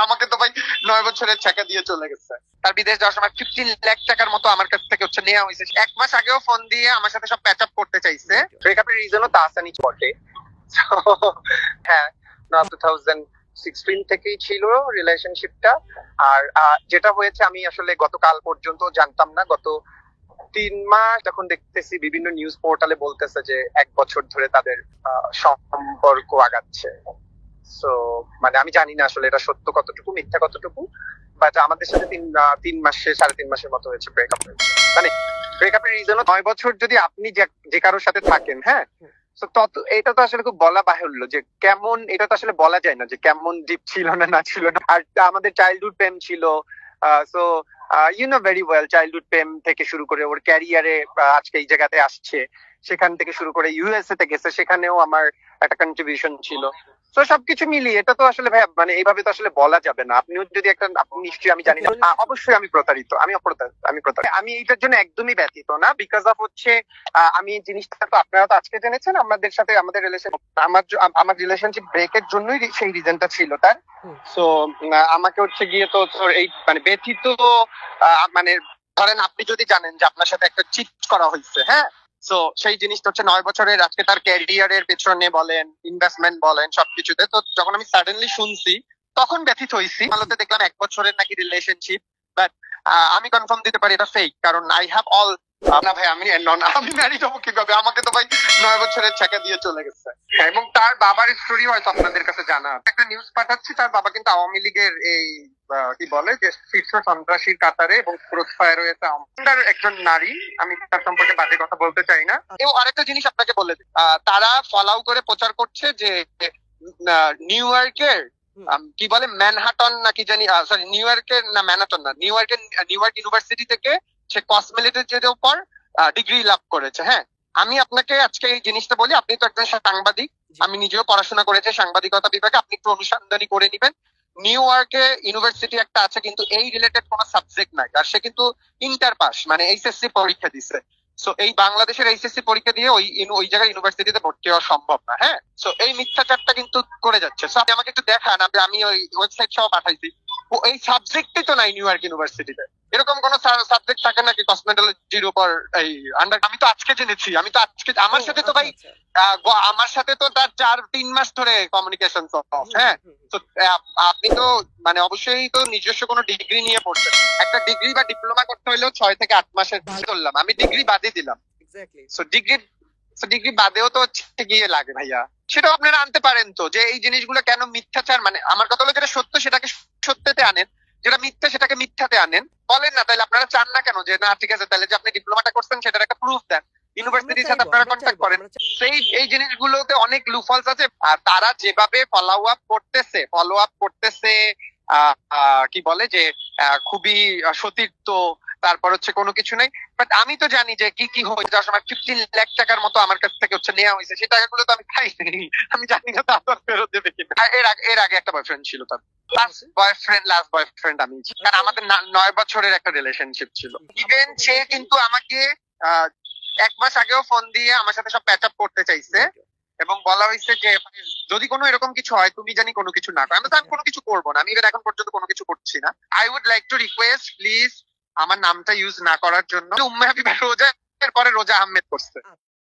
আমাকে তো ভাই 9 বছরের ছ্যাঁকা দিয়ে চলে গেছে। তার বিদেশ যাওয়ার সময় 15 লাখ টাকার মতো আমার কাছ থেকে নেওয়া হয়েছে। 1 মাস আগেও ফোন দিয়ে আমার সাথে সব প্যাচ আপ করতে চাইছে। ব্রেকআপের রিজনও তাহসানি বটে। হ্যাঁ, 2016 থেকেই ছিল রিলেশনশিপটা। আর যেটা হয়েছে আমি আসলে গতকাল পর্যন্ত জানতাম না। গত 3 মাস যখন দেখতেছি বিভিন্ন নিউজ পোর্টালে বলতেছে যে 1 বছর ধরে তাদের সম্পর্ক আগাচ্ছে। সো মানে আমি জানি না আসলে এটা সত্য কতটুকু মিথ্যা কতটুকু, বাট আমাদের সাথে 3 মাসে 3.5 মাসের মতো হয়েছে ব্রেকআপ হয়েছে। মানে ব্রেকআপের রিজনও 9 বছর যদি আপনি যে কারোর সাথে থাকেন, হ্যাঁ, তো তত এটা তো আসলে খুব বলা বাহুল্য যে কেমন, এটা তো আসলে বলা যায় না যে কেমন ডিপ ছিল না ছিল না। আর আমাদের চাইল্ডহুড প্রেম ছিল। So you know very well, childhood প্রেম থেকে শুরু করে ওর ক্যারিয়ারে আজকে এই জায়গাতে আসছে, সেখান থেকে শুরু করে ইউএসএ তে গেছে, সেখানেও আমার একটা কন্ট্রিবিউশন ছিল। তো সবকিছু মিলিয়ে এটা তো আসলে ভাই মানে এইভাবে তো আসলে বলা যাবে না। আপনিও যদি একটা, আপনি নিশ্চয়ই, আমি জানি না, অবশ্যই আমি প্রতারিত, আমি এইটার জন্য একদমই ব্যথিত না। বিকজ অফ হচ্ছে আমি এই জিনিসটা তো আপনারা তো আজকে জেনেছেন। আমাদের সাথে আমাদের রিলেশন, আমার রিলেশনশিপ ব্রেকের জন্যই সেই রিজনটা ছিল তার। সো আমাকে হচ্ছে গিয়ে তো এই মানে ব্যথিত, মানে ধরেন আপনি যদি জানেন যে আপনার সাথে একটা চিট করা হয়েছে, হ্যাঁ, তো সেই জিনিসটা হচ্ছে 9 বছরের, আজকে তার ক্যারিয়ারের পেছনে বলেন, ইনভেস্টমেন্ট বলেন, সবকিছুতে। তো যখন আমি সাডেনলি শুনছি তখন ব্যথিত হয়েছি। আলোতে দেখলাম 1 বছরের নাকি রিলেশনশিপ, বাট আমি কনফার্ম দিতে পারি এটা ফেক, কারণ আই হ্যাভ অল। না ভাই, আমি ম্যারিড হবো কিভাবে? আমাকে তো ভাই 9 বছরের ছ্যাঁকা দিয়ে চলে গেছে। এবং তার বাবার স্টোরি হয়তো আপনাদের কাছে জানা। একটা নিউজ পাঠাচ্ছি, তার বাবা কিন্তু আওয়ামী লীগের এই কি বলে যে শীর্ষ সন্ত্রাসীর কাতারে, এবং ক্রস ফায়ার হয়েছে একজন নারী। আমি তার সম্পর্কে বাজে কথা বলতে চাই না। এবং আরেকটা জিনিস আপনাকে বলে দিই, তারা ফলাও করে প্রচার করছে যে নিউ ইয়র্কের কি বলে ম্যানহাটন নাকি জানি, সরি নিউ ইয়র্কের না, ম্যানহাটন না, নিউ ইয়র্ক ইউনিভার্সিটি থেকে সে কসমেটলজির উপর ডিগ্রি লাভ করেছে। হ্যাঁ, আমি আপনাকে আজকে এই জিনিসটা বলি, আপনি তো একজন সাংবাদিক, আমি নিজেও পড়াশোনা করেছি সাংবাদিকতা বিভাগে, আপনি একটু অনুসন্ধানী করে নিবেন। নিউ ইয়র্কে ইউনিভার্সিটি একটা আছে, কিন্তু এই রিলেটেড কোনো সাবজেক্ট নাই। আর সে কিন্তু ইন্টার পাস, মানে এইচএসসি পরীক্ষা দিছে। সো এই বাংলাদেশের এইচএসসি পরীক্ষা দিয়ে ওই জায়গায় ইউনিভার্সিটিতে ভর্তি হওয়া সম্ভব না। হ্যাঁ, সো এই মিথ্যাচারটা কিন্তু করে যাচ্ছে। সো আপনি আমাকে একটু দেখান, আমি ওই ওয়েবসাইট সহ পাঠাইছি, এই সাবজেক্টই তো নাই নিউ ইয়র্ক ইউনিভার্সিটিতে। এরকম কোন সাবজেক্ট থাকে নাকি কসমেটোলজির উপর? এই আন্ডার, আমি তো আজকে জেনেছি, আমার সাথে তো ভাই আমার সাথে তো তার 4-3 মাস ধরে কমিউনিকেশন অফ। হ্যাঁ, তো আপনি তো মানে অবশ্যই তো নিজস্ব কোনো ডিগ্রি নিয়ে পড়ছেন। একটা ডিগ্রি বা ডিপ্লোমা করতে হলেও 6 থেকে 8 মাসের ধরলাম, আমি ডিগ্রি বাদই দিলাম। সো ডিগ্রি বাদেও তো হচ্ছে গিয়ে লাগে ভাইয়া। সেটাও আপনারা আনতে পারেন তো, যে এই জিনিসগুলো কেন মিথ্যাচার, মানে আমার কথা হলো যেটা সত্য সেটাকে সত্যতে আনেন, যেটা মিথ্যা সেটাকে মিথ্যাতে আনেন। বলেন না, তাহলে আপনারা চান না কেন যে না ঠিক আছে, তাহলে যে আপনি ডিপ্লোমাটা করছেন সেটার একটা প্রুফ দেন, ইউনিভার্সিটির সাথে আপনারা কন্ট্যাক্ট করেন। এই জিনিসগুলোতে অনেক লুফলস আছে। আর তারা যেভাবে ফলো আপ করতেছে কি বলে যে খুবই সতীর্থ, তারপর হচ্ছে কোনো কিছু নেই। বাট আমি তো জানি যে কি হয়ে যাওয়ার সময় 15 লাখ টাকার মতো আমার কাছ থেকে নেওয়া হয়েছে। সেই টাকাগুলো তো আমি খাইনি, আমি জানি না তারপর ফেরত দেবে কিনা। এর আগে একটা বয়ফ্রেন্ড ছিল, তার লাস্ট বয়ফ্রেন্ড আমি, কারণ আমাদের 9 বছরের একটা রিলেশনশিপ ছিল। ইভেন সে কিন্তু আমাকে 1 মাস আগেও ফোন দিয়ে আমার সাথে সব প্যাচ আপ করতে চাইছে, এবং বলা হয়েছে যে যদি কোনো এরকম কিছু হয় তুমি জানি কোনো কিছু না করো। আমি কোনো কিছু করবো না, আমি এখন পর্যন্ত কোনো কিছু করছি না। I would like to request please আমার নামটা ইউজ না করার জন্য। উম্মে হাবিবা রোজা, এর পরে রোজা আহমেদ করছে।